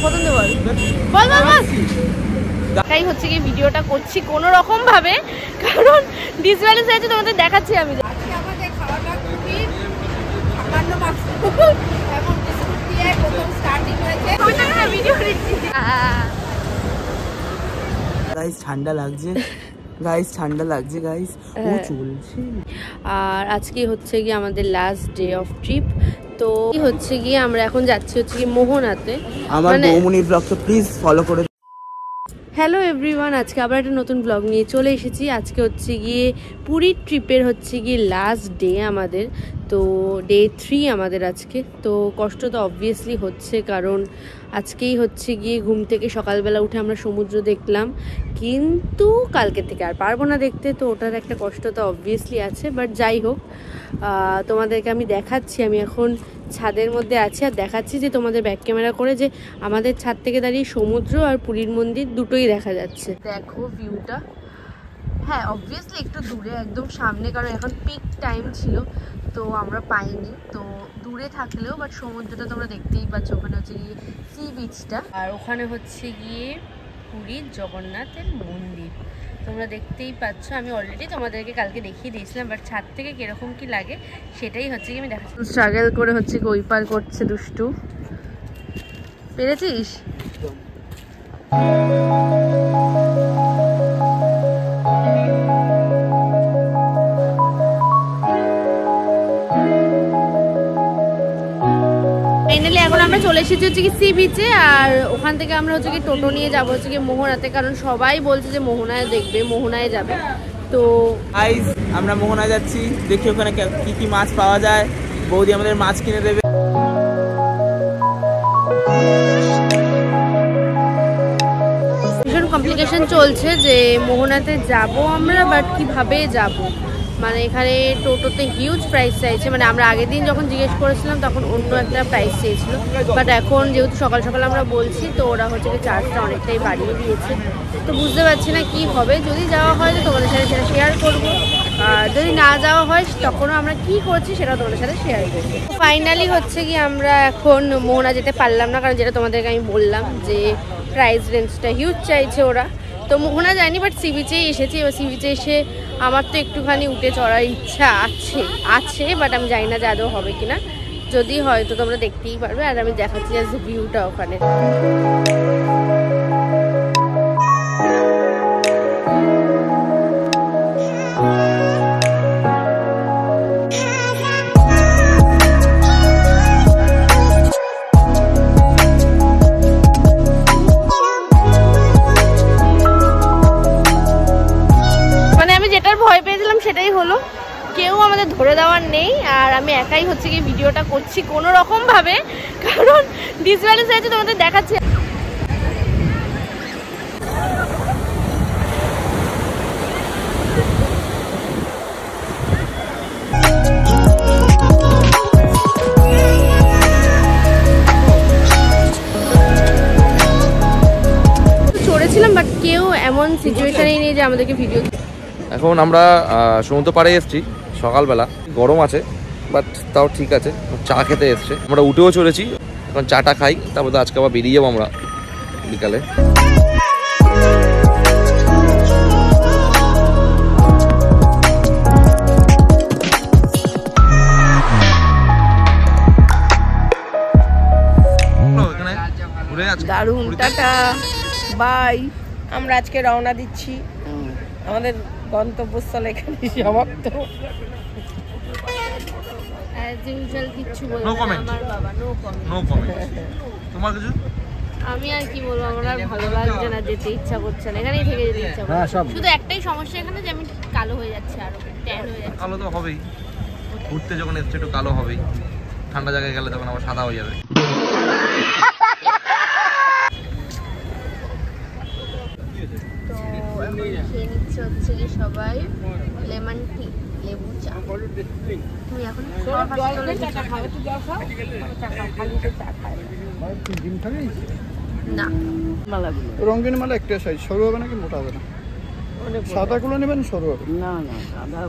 পছন্দ বল বল বল বল। তাই হচ্ছে কি ভিডিওটা করছি কোনো রকম ভাবে, কারণ ডিসব্যালেন্স হয়েছে, তোমাদের দেখাচ্ছি আমি। আমাদের খাওয়াটা খুবই সামান্য মাত্র, এমন বিস্কুট দিয়ে প্রথম স্টার্টিং হয়েছে। ভিডিও দিচ্ছি গাইস, ঠান্ডা লাগছে গাইস, ঠান্ডা লাগছে গাইস, ও চলছে। আর আজকে হচ্ছে কি আমাদের লাস্ট ডে অফ ট্রিপ। তো হচ্ছে কি আমরা এখন যাচ্ছি হচ্ছে কি মোহনাতে। আমার বৌমনি ব্লগটা প্লিজ ফলো করে। হ্যালো এভরিওয়ান, আজকে আবার একটা নতুন ব্লগ নিয়ে চলে এসেছি। আজকে হচ্ছে গিয়ে পুরীর ট্রিপের হচ্ছে গিয়ে লাস্ট ডে আমাদের, তো ডে 3 আমাদের আজকে। তো কষ্ট তো অবভিয়াসলি হচ্ছে, কারণ আজকেই হচ্ছে গিয়ে ঘুম থেকে সকালবেলা উঠে আমরা সমুদ্র দেখলাম, কিন্তু কালকে থেকে আর পারবো না দেখতে, তো ওটার একটা কষ্ট তো অবভিয়াসলি আছে। বাট যাই হোক, তোমাদেরকে আমি দেখাচ্ছি, আমি এখন ছাদের মধ্যে আছি আর দেখাচ্ছি যে তোমাদের ব্যাক ক্যামেরা করে যে আমাদের ছাদ থেকে দাঁড়িয়ে সমুদ্র আর পুরীর মন্দির দুটোই দেখা যাচ্ছে। দেখো ভিউটা, হ্যাঁ অবভিয়াসলি একটু দূরে, একদম সামনে, কারণ এখন পিক টাইম ছিল তো আমরা পাইনি, তো দূরে থাকলেও বাট সমুদ্রটা তোমরা দেখতেই পাচ্ছ। ওখানে হচ্ছে গিয়ে সি বিচটা, আর ওখানে হচ্ছে গিয়ে পুরীর জগন্নাথের মন্দির তোমরা দেখতেই পাচ্ছ। আমি অলরেডি তোমাদেরকে কালকে দেখিয়ে দিয়েছিলাম, বাট ছাদ থেকে কিরকম কি লাগে সেটাই হচ্ছে কি আমি দেখাচ্ছি। স্ট্রাগল করে হচ্ছে কি ওই পার করছে দুষ্টু, পেরেছিস? ফাইনালি এখন আমরা চলে এসেছি হচ্ছে কি সি বিচে, আর ওখান থেকে আমরা হচ্ছে কি টোটো নিয়ে যাবো হচ্ছে কি মোহনাতে, কারণ সবাই বলছে যে মোহনায় দেখবে, মোহনায় যাবে। তো গাইস আমরা মোহনায় যাচ্ছি, দেখি ওখানে কি কি মাছ পাওয়া যায়, বৌদি আমাদের মাছ কিনে দেবে। ভীষণ কমপ্লিকেশন চলছে যে মোহনাতে যাব আমরা, বাট কিভাবে যাব, মানে এখানে টোটোতে হিউজ প্রাইস চাইছে। মানে আমরা আগের দিন যখন জিজ্ঞেস করেছিলাম তখন অন্য একটা প্রাইস চেয়েছিল, বাট এখন যেহেতু সকাল সকাল আমরা বলছি তো ওরা হচ্ছে কি চার্জটা অনেকটাই বাড়িয়ে দিয়েছে। তো বুঝতে পারছি না কি হবে, যদি যাওয়া হয় তো তোমাদের সাথে সেটা শেয়ার করবো, আর যদি না যাওয়া হয় তখনও আমরা কি করছি সেটা তোমাদের সাথে শেয়ার করবো। ফাইনালি হচ্ছে কি আমরা এখন মোহনা যেতে পারলাম না, কারণ যেটা তোমাদেরকে আমি বললাম যে প্রাইস রেঞ্জটা হিউজ চাইছে ওরা। তো মোহনা যায়নি, বাট সি বিচেই এসেছি। এবার সি বিচে এসে আমার তো একটুখানি উঠে চড়ার ইচ্ছা আছে, বাট আমি জানি না যে আদৌ হবে কিনা। যদি হয় তো তোমরা দেখতেই পারবে, আর আমি দেখাচ্ছি জাস্ট ভিউটা ওখানে। ভয় পেয়েছিলাম সেটাই হলো, কেউ আমাদের ধরে দেওয়ার নেই, আর আমি একাই হচ্ছে কি ভিডিওটা করছি কোনো রকম ভাবে, কারণ ডিসব্যালেন্স হয়েছে, তোমাদের দেখাচ্ছি। চড়েছিলাম, বাট কেউ এমন সিচুয়েশনেই নেই যে আমাদেরকে ভিডিও। এখন আমরা সমুদ্র পাড়ে এসেছি সকালবেলা, গরম আছে বাট তাও ঠিক আছে। চা খেতে এসছে, আমরা উঠেও চলেছি, এখন চাটা খাই, তারপর তো আজকে আবার বেরিয়ে যাবো আমরা বিকালে। দারুণ, টাটা বাই। আমরা আজকে রওনা দিচ্ছি, আমাদের গন্তব্যস্থল এখানে সমাপ্ত। আমি আর কি বলবো, আমার আর ভালো লাগছে না, যেতে ইচ্ছা করছে না, এখানেই থেকে যেতে ইচ্ছা করছে। শুধু একটাই সমস্যা এখানে যে আমি কালো হয়ে যাচ্ছে, আরো ট্যান হয়ে যাচ্ছে। কালো তো হবেই, ঘুরতে যখন এসছে একটু কালো হবেই, ঠান্ডা জায়গায় গেলে তখন আবার সাদা হয়ে যাবে। খেয়ে নিচ্ছে হচ্ছে কি সবাই লেমন টি, লেবু চা। তুমি এখন না রঙিন মালা একটা সাইজ, সরু হবে নাকি মোটা হবে না? সাদা গুলো নেবেন, সরু হবে না? না সাদা।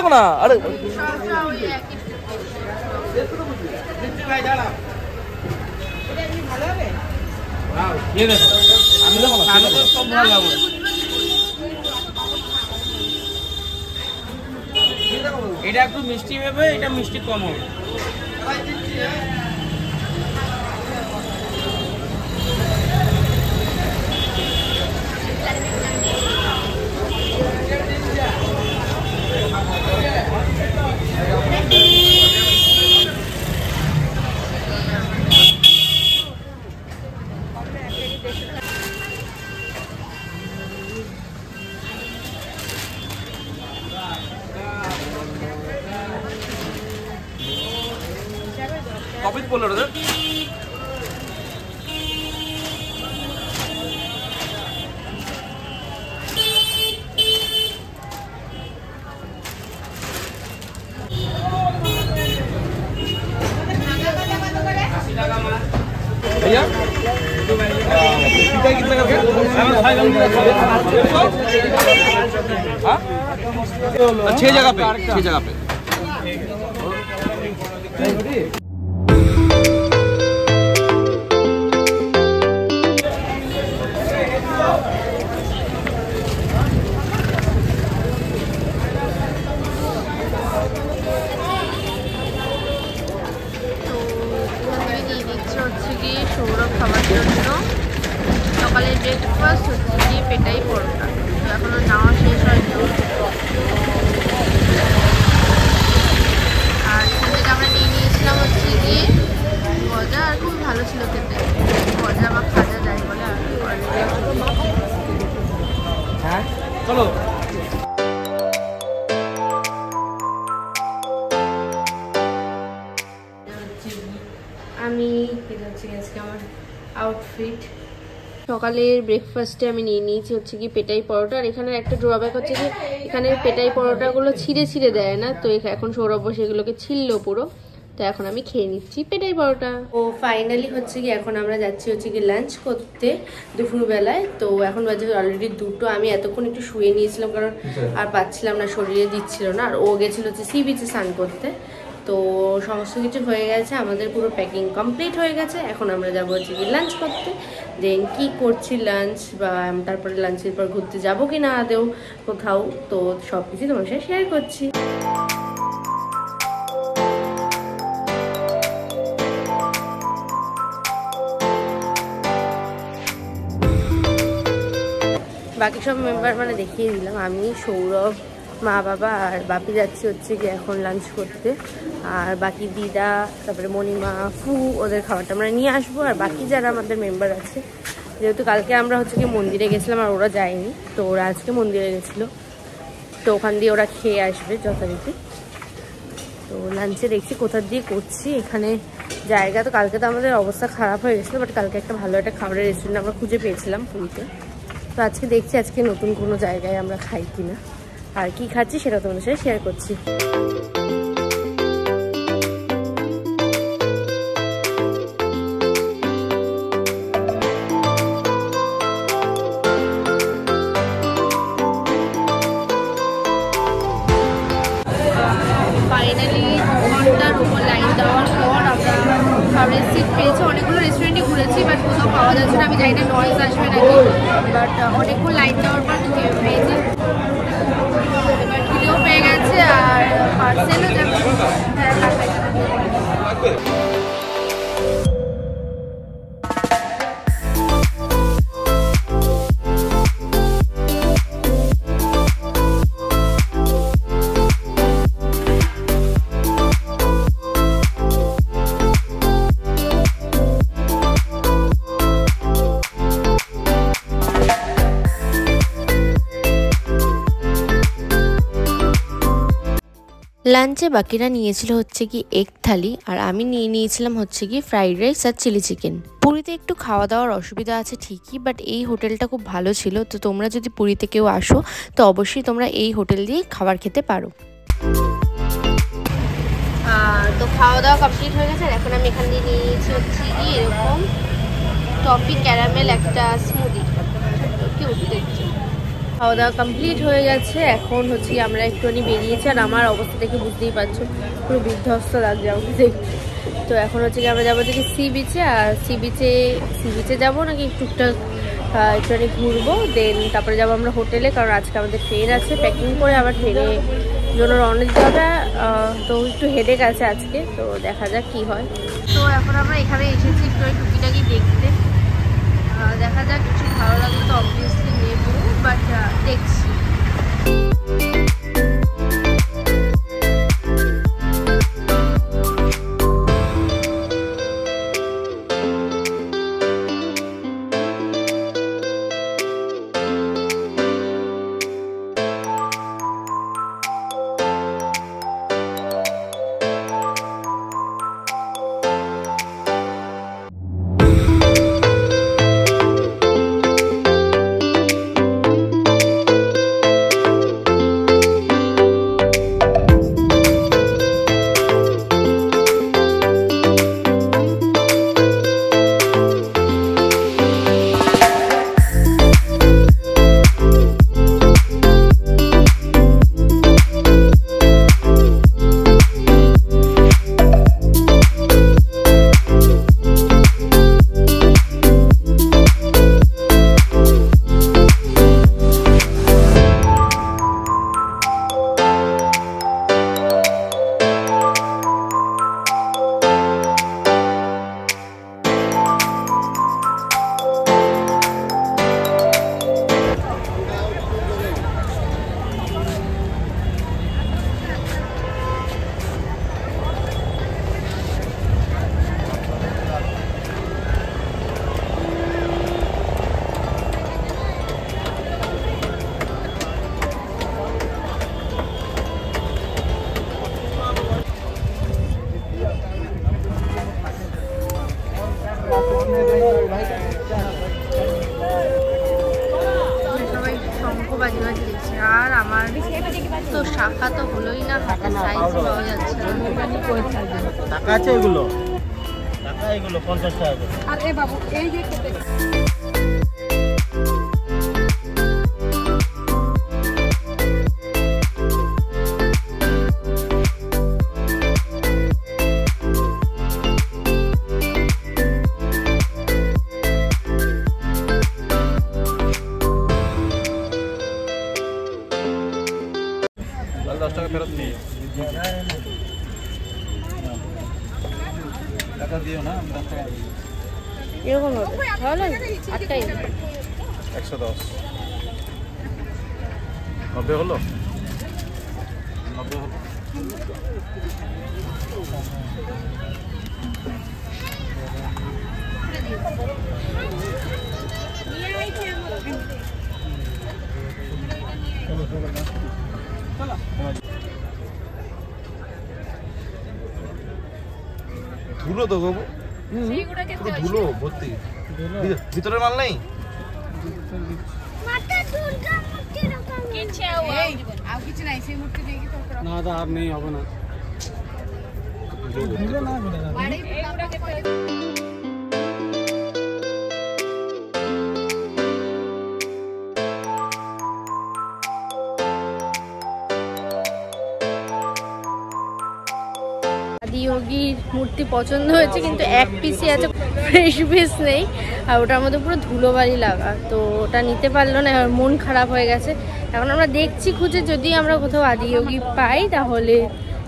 যাবো না। আরে এটা একটু মিষ্টি হবে, এটা মিষ্টি কম হবে। কপিট বললো রে भैया कितना करके 6 जगह पे 6 जगह पे সৌরভ খাবার জন্য সকালের ব্রেকফাস্ট হচ্ছে গিয়ে পেটাই পরোটা, এখনো নেওয়া শেষ হয়নি। আর এখান থেকে আমরা নিয়ে নিয়েছিলাম হচ্ছে গিয়ে গজা, আর খুব ভালো ছিল খেতে, গজা বা খাজা যাই বলে। আর হ্যাঁ চলো। আমি এটা হচ্ছে আজকে আমার আউটফিট। সকালের ব্রেকফাস্টে আমি নিয়ে নিয়েছি হচ্ছে কি পেটাই পরোটা। আর এখানে একটা ড্রব্যাক হচ্ছে যে এখানে পেটাই পরোটাগুলো ছিঁড়ে ছিঁড়ে দেয় না, তো এখন সৌরভ সেগুলোকে ছিললো পুরো, তো এখন আমি খেয়ে নিচ্ছি পেটাই পরোটা। ও ফাইনালি হচ্ছে কি এখন আমরা যাচ্ছি হচ্ছে কি লাঞ্চ করতে দুপুরবেলায়। তো এখন বাজে অলরেডি 2টো। আমি এতক্ষণ একটু শুয়ে নিয়েছিলাম কারণ আর পাচ্ছিলাম না, শরীরে দিচ্ছিল না। আর ও গেছিলো হচ্ছে সি বিচে স্নান করতে। তো সমস্ত কিছু হয়ে গেছে, আমাদের পুরো প্যাকিং কমপ্লিট হয়ে গেছে। এখন আমরা যাবো হচ্ছে কি লাঞ্চ করতে। দেন কি করছি লাঞ্চ, বা তারপরে লাঞ্চের পর ঘুরতে যাবো কি না আদেও কোথাও, তো সব কিছু তোমার সাথে শেয়ার করছি। বাকি সব মেম্বার মানে দেখিয়ে দিলাম, আমি সৌরভ মা বাবা আর বাপি যাচ্ছি হচ্ছে কি এখন লাঞ্চ করতে। আর বাকি দিদা তারপরে মণিমা ফু ওদের খাবারটা আমরা নিয়ে আসবো। আর বাকি যারা আমাদের মেম্বার আছে, যেহেতু কালকে আমরা হচ্ছে কি মন্দিরে গেছিলাম আর ওরা যায়নি, তো ওরা আজকে মন্দিরে গেছিলো, তো ওখান দিয়ে ওরা খেয়ে আসবে যথারীতি। তো লাঞ্চে দেখছি কোথা দিয়ে করছি। এখানে জায়গা তো কালকে তো আমাদের অবস্থা খারাপ হয়ে গেছিলো, বাট কালকে একটা ভালো একটা খাবারের রেস্টুরেন্ট আমরা খুঁজে পেয়েছিলাম পুরীতে। তো আজকে দেখছি আজকে নতুন কোনো জায়গায় আমরা খাই কিনা, আর কি খাচ্ছি সেটা তোমাদের সাথে শেয়ার করছি। ফাইনালি 2 ঘন্টার উপর লাইন দেওয়ার পর আমরা খাবারের সিট পেয়েছি। অনেকগুলো রেস্টুরেন্টে ঘুরেছি, বাট কোথাও পাওয়া যাচ্ছে না। আমি জানি না নয়েজ আসবে নাকি, বাট অনেকগুলো লাইন দেওয়ার পর পেয়েছি। এবার খিদেও পেয়ে গেছে আর পার্সেলও যাবে। লাঞ্চে বাকিরা নিয়েছিল হচ্ছে কি এগ থালি, আর আমি নিয়ে নিয়েছিলাম হচ্ছে কি ফ্রাইড রাইস আর চিলি চিকেন। পুরীতে একটু খাওয়া দাওয়ার অসুবিধা আছে ঠিকই, বাট এই হোটেলটা খুব ভালো ছিল। তো তোমরা যদি পুরীতে কেউ আসো তো অবশ্যই তোমরা এই হোটেল দিয়ে খাবার খেতে পারো। তো খাওয়া দাওয়া কমপ্লিট হয়ে গেছে। এখন আমি এখান দিয়ে নিয়ে নিয়েছি হচ্ছে কি এরকম টপি ক্যারামেল একটা স্মুদি, কিউট দেখছি। খাওয়া দাওয়া কমপ্লিট হয়ে গেছে। এখন হচ্ছে আমরা একটুখানি বেরিয়েছি, আর আমার অবস্থা দেখে বুঝতেই পারছো পুরো বিধ্বস্ত লাগছে আমাকে দেখতে। তো এখন হচ্ছে কি আমরা যাবো দেখি সি বিচে, আর সি বিচে যাবো নাকি টুকটাক একটুখানি ঘুরবো, দেন তারপরে যাবো আমরা হোটেলে, কারণ আজকে আমাদের ট্রেন আছে। প্যাকিং করে আবার ট্রেনে জন্য রওনা দিতে হবে, তো একটু হেডেক আছে আজকে, তো দেখা যাক কি হয়। তো এখন আমরা এখানে এসেছি একটু টুকিটাকি দেখতে, দেখা যাক কিছু ভালো লাগলে তো অবভিয়াসলি নেবো, বাট দেখছি। সবাই শঙ্খ বাজি বাজি দিচ্ছে, আর আমার তো শাখা তো হলোই না, হাতের সাইজ পাওয়া যাচ্ছে না। টাকা আছে এগুলো, টাকা এগুলো 50 টাকা করে। আর এ বাবু এই যে ফেরত নিয়ে টাকা দিও না, 10 টাকা এরকম হবে তাহলে 8টাই 110 90 হলো 90 হলো। ধুলো তো গো, ধুলো ভর্তি, ভিতরে মাল নেই। না দা আর নেই, হবে না। আদিযোগীর মূর্তি পছন্দ হয়েছে, কিন্তু এক পিসই আছে, ফ্রেশ পিস নেই, আর ওটার মধ্যে পুরো ধুলোবালি লাগা, তো ওটা নিতে পারলো না, মন খারাপ হয়ে গেছে। এখন আমরা দেখছি খুঁজে, যদি আমরা কোথাও আদিযোগী পাই তাহলে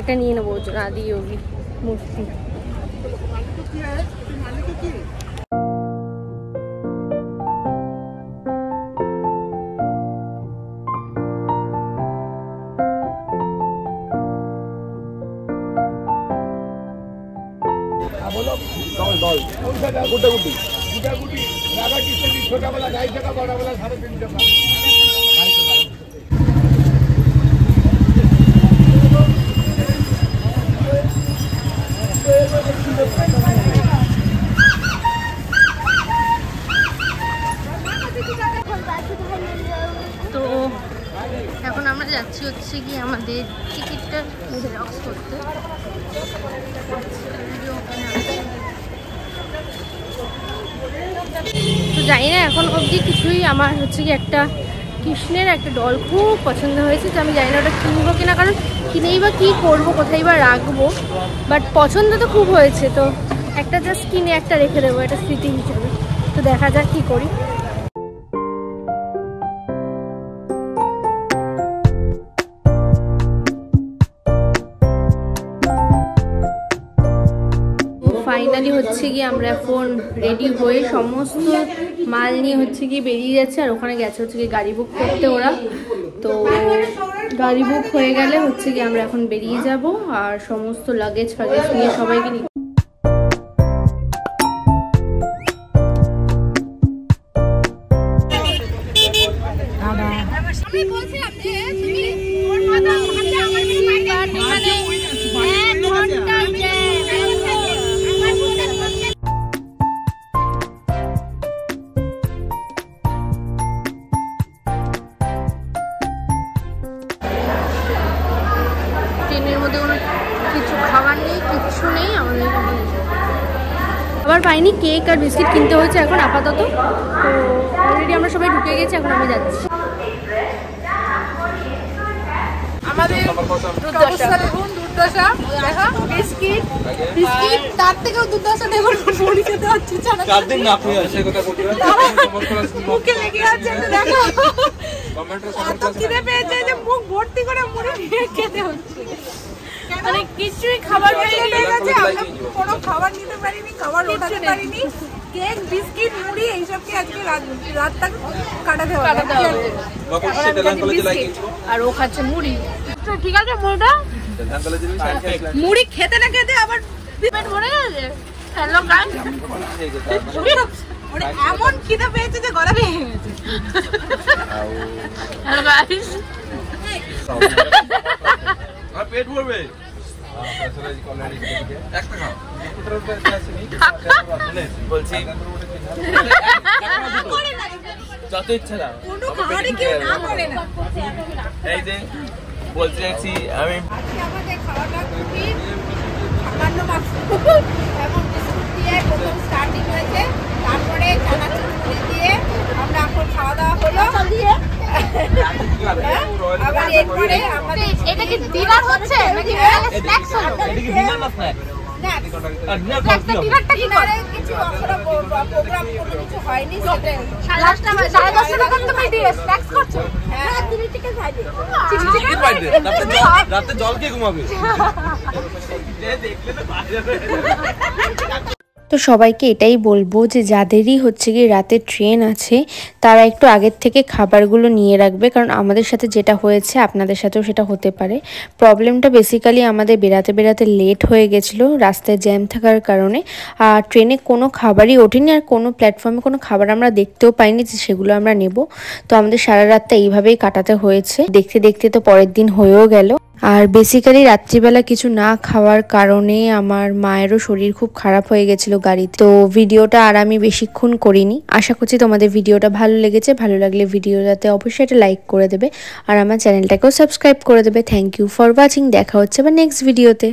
একটা নিয়ে নেবো আদিযোগী মূর্তি। ছোটবেলা 2.5 টাকা, বড়বেলা 3.5 টাকা। তো এখন আমরা যাচ্ছি হচ্ছে কি আমাদের টিকিটটা জেরক্স করতে। তো জানি না এখন অবধি কিছুই, আমার হচ্ছে কি একটা কৃষ্ণের একটা ডল খুব পছন্দ হয়েছে, তো আমি জানি না ওটা কিনবো কিনা, কারণ কিনেই বা কী করবো, কোথায় বা রাখবো, বাট পছন্দ তো খুব হয়েছে, তো একটা জাস্ট কিনে একটা রেখে দেবো, এটা স্মৃতি হিসেবে। তো দেখা যাক কী করি। ফাইনালি হচ্ছে গিয়ে আমরা এখন রেডি হয়ে সমস্ত মাল নিয়ে হচ্ছে গিয়ে বেরিয়ে যাচ্ছে, আর ওখানে গেছে হচ্ছে গিয়ে গাড়ি বুক করতে ওরা। তো গাড়ি বুক হয়ে গেলে হচ্ছে গিয়ে আমরা এখন বেরিয়ে যাব, আর সমস্ত লাগেজ ফাগেজ নিয়ে সবাইকে নিয়ে ট্রেনের মধ্যে কোনো কিছু খাবার নেই, কিচ্ছু নেই আমাদের। আবার পাইনি কেক আর বিস্কিট কিনতে হয়েছে এখন আপাতত। তো অলরেডি আমরা সবাই ঢুকে গেছি, এখন আমি যাচ্ছি। আমাদের দুর্দশা দেখুন, দুর্দশা দেখা বিস্কিট বিস্কিট তার থেকেও দুর্দশা দেখুন, মুড়ি খেতে হচ্ছে, মুখে লেগে আছে, দেখো এত খিদে পেয়েছে যে মুখ ভর্তি করে মুড়ি খেতে হচ্ছে, মানে কিছুই খাবার পেয়ে গেছে, আমরা কোনো খাবার নিতে পারিনি, খাবার ওঠাতে পারিনি, কেক বিস্কিট মুড়ি এইসবকে আজকে রাতটা কাটাতে হবে। আর ও খাচ্ছে মুড়ি, ঠিক আছে মুড়িটা মুড়ি খেতে না খেতে আবার পেট ভরে গেছে। হ্যালো গাইস, এমন খিদে পেয়েছে যে গলা ভেঙে গেছে। হ্যালো গাইস, পেট ভরবে বলছি যত ইচ্ছা দাও, কোনো খাবারই কেউ না করে না। এই যে বলতে চাইছি আমি, আমাদের খাওয়াটা খুবই সামান্য মাত্র, এবং বিস্কুট দিয়ে প্রথম স্টার্টিং হয়েছে, তারপরে চানাচুর মুড়ি দিয়ে আমরা এখন খাওয়া দাওয়া হলো। আবার এরপরে আমাদের এটা কি ডিনার হচ্ছে নাকি স্ন্যাক্স হলো? এটা কি ডিনার না স্ন্যাক্স? আর ডিনার খাওয়া ডিনারটা কি করে? কিছু এখনো প্রোগ্রাম কোনো কিছু হয়নি, সেটাই 10:30 তখন তুমি দিয়ে স্ন্যাক্স করছো? হ্যাঁ চিলি চিকেন খাই দিই। চিকেন পাইবে, রাতে জল কে ঘুমাবে? দেখলে তো বাজে। তো সবাইকে এটাই বলবো যে যাদেরই হচ্ছে কি রাতে ট্রেন আছে তারা একটু আগের থেকে খাবারগুলো নিয়ে রাখবে, কারণ আমাদের সাথে যেটা হয়েছে আপনাদের সাথেও সেটা হতে পারে। প্রবলেমটা বেসিক্যালি আমাদের বেরাতে লেট হয়ে গেছিলো রাস্তায় জ্যাম থাকার কারণে, আর ট্রেনে কোনো খাবারই ওঠেনি, আর কোনো প্ল্যাটফর্মে কোনো খাবার আমরা দেখতেও পাইনি যে সেগুলো আমরা নেব। তো আমাদের সারা রাতটা এইভাবেই কাটাতে হয়েছে, দেখতে দেখতে তো পরের দিন হয়েও গেল। আর বেসিক্যালি রাত্রিবেলা কিছু না খাওয়ার কারণে আমার মায়েরও শরীর খুব খারাপ হয়ে গেছিলো গাড়িতে। তো ভিডিওটা আর আমি বেশিক্ষণ করিনি। আশা করছি তোমাদের ভিডিওটা ভালো লেগেছে। ভালো লাগলে ভিডিওটাতে অবশ্যই একটা লাইক করে দেবে, আর আমার চ্যানেলটাকেও সাবস্ক্রাইব করে দেবে। Thank you for watching. দেখা হচ্ছে আবার নেক্সট ভিডিওতে।